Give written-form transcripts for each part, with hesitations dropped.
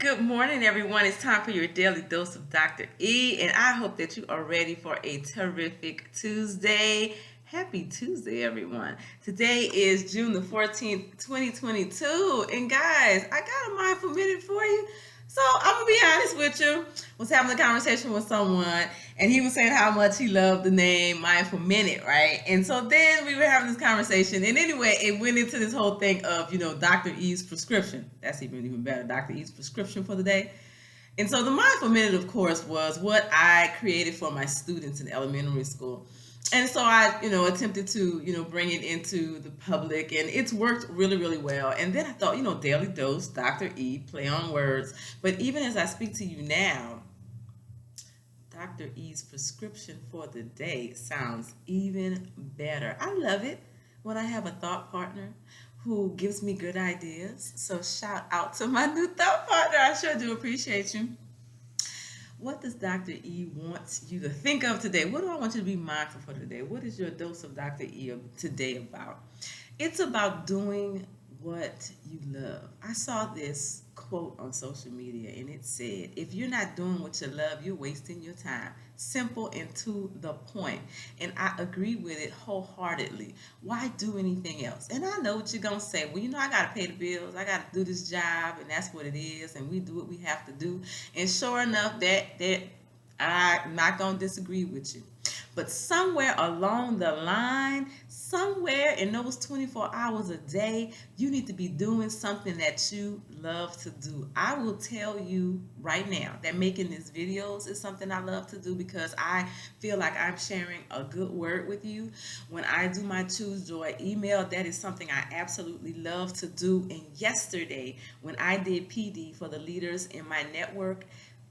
Good morning, everyone. It's time for your daily dose of Dr. E, and I hope that you are ready for a terrific Tuesday. Happy Tuesday, everyone. Today is June the 14th, 2022. And guys, I got a mindful minute for you. So I'm gonna be honest with you. Was having a conversation with someone, and he was saying how much he loved the name Mindful Minute, right? And so then we were having this conversation, and anyway, it went into this whole thing of Dr. E's prescription. That's even better, Dr. E's prescription for the day. And so the Mindful Minute, of course, was what I created for my students in elementary school. And so I, attempted to, bring it into the public, and it's worked really, really well. And then I thought, daily dose, Dr. E, play on words. But even as I speak to you now, Dr. E's prescription for the day sounds even better. I love it when I have a thought partner who gives me good ideas. So shout out to my new thought partner. I sure do appreciate you. What does Dr. E want you to think of today? What do I want you to be mindful for today? What is your dose of Dr. E today about? It's about doing what you love. I saw this quote on social media, and it said, if you're not doing what you love, you're wasting your time. Simple and to the point. And I agree with it wholeheartedly. Why do anything else? And I know what you're going to say. Well, I got to pay the bills. I got to do this job, and that's what it is. And we do what we have to do. And sure enough, that I'm not going to disagree with you. But somewhere along the line, somewhere in those 24 hours a day, you need to be doing something that you love to do. I will tell you right now that making these videos is something I love to do because I feel like I'm sharing a good word with you. When I do my Choose Joy email, that is something I absolutely love to do. And yesterday, when I did PD for the leaders in my network,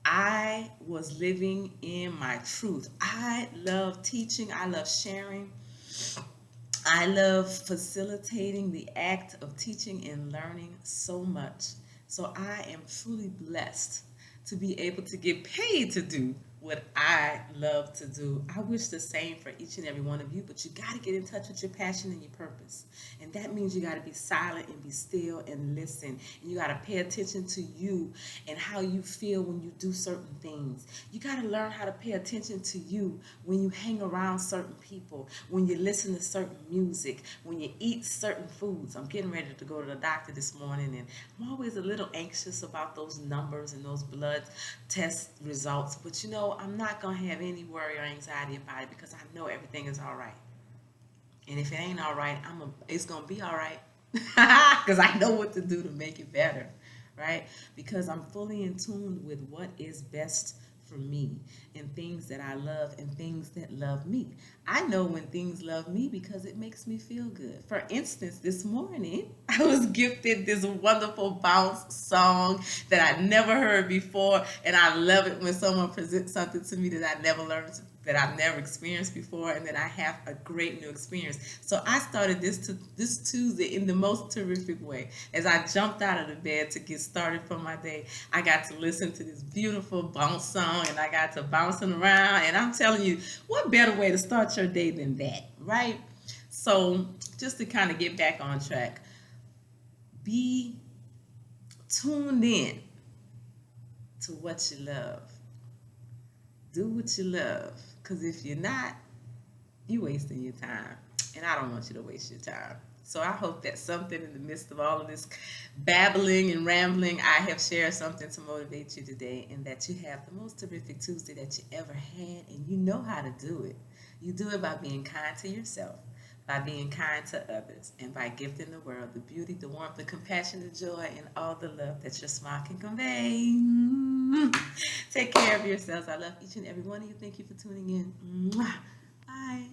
I was living in my truth. I love teaching. I love sharing. I love facilitating the act of teaching and learning so much. So I am truly blessed to be able to get paid to do what I love to do. I wish the same for each and every one of you, but you got to get in touch with your passion and your purpose. And that means you got to be silent and be still and listen. And you got to pay attention to you and how you feel when you do certain things. You got to learn how to pay attention to you when you hang around certain people, when you listen to certain music, when you eat certain foods. I'm getting ready to go to the doctor this morning, and I'm always a little anxious about those numbers and those blood test results. But I'm not going to have any worry or anxiety about it because I know everything is all right. And if it ain't all right, it's going to be all right because I know what to do to make it better, right? Because I'm fully in tune with what is best for me and things that I love and things that love me. I know when things love me because it makes me feel good. For instance, this morning, I was gifted this wonderful bounce song that I never heard before, and I love it when someone presents something to me that I never learned, that I've never experienced before, and that I have a great new experience. So I started this Tuesday in the most terrific way. As I jumped out of the bed to get started for my day, I got to listen to this beautiful bounce song, and I got to bouncing around, and I'm telling you, what better way to start your day than that, right? So just to kind of get back on track, be tuned in to what you love. Do what you love, because if you're not, you're wasting your time, and I don't want you to waste your time. So I hope that something in the midst of all of this babbling and rambling, I have shared something to motivate you today, and that you have the most terrific Tuesday that you ever had, and you know how to do it. You do it by being kind to yourself, by being kind to others, and by gifting the world the beauty, the warmth, the compassion, the joy, and all the love that your smile can convey. Take care of yourselves. I love each and every one of you. Thank you for tuning in. Bye.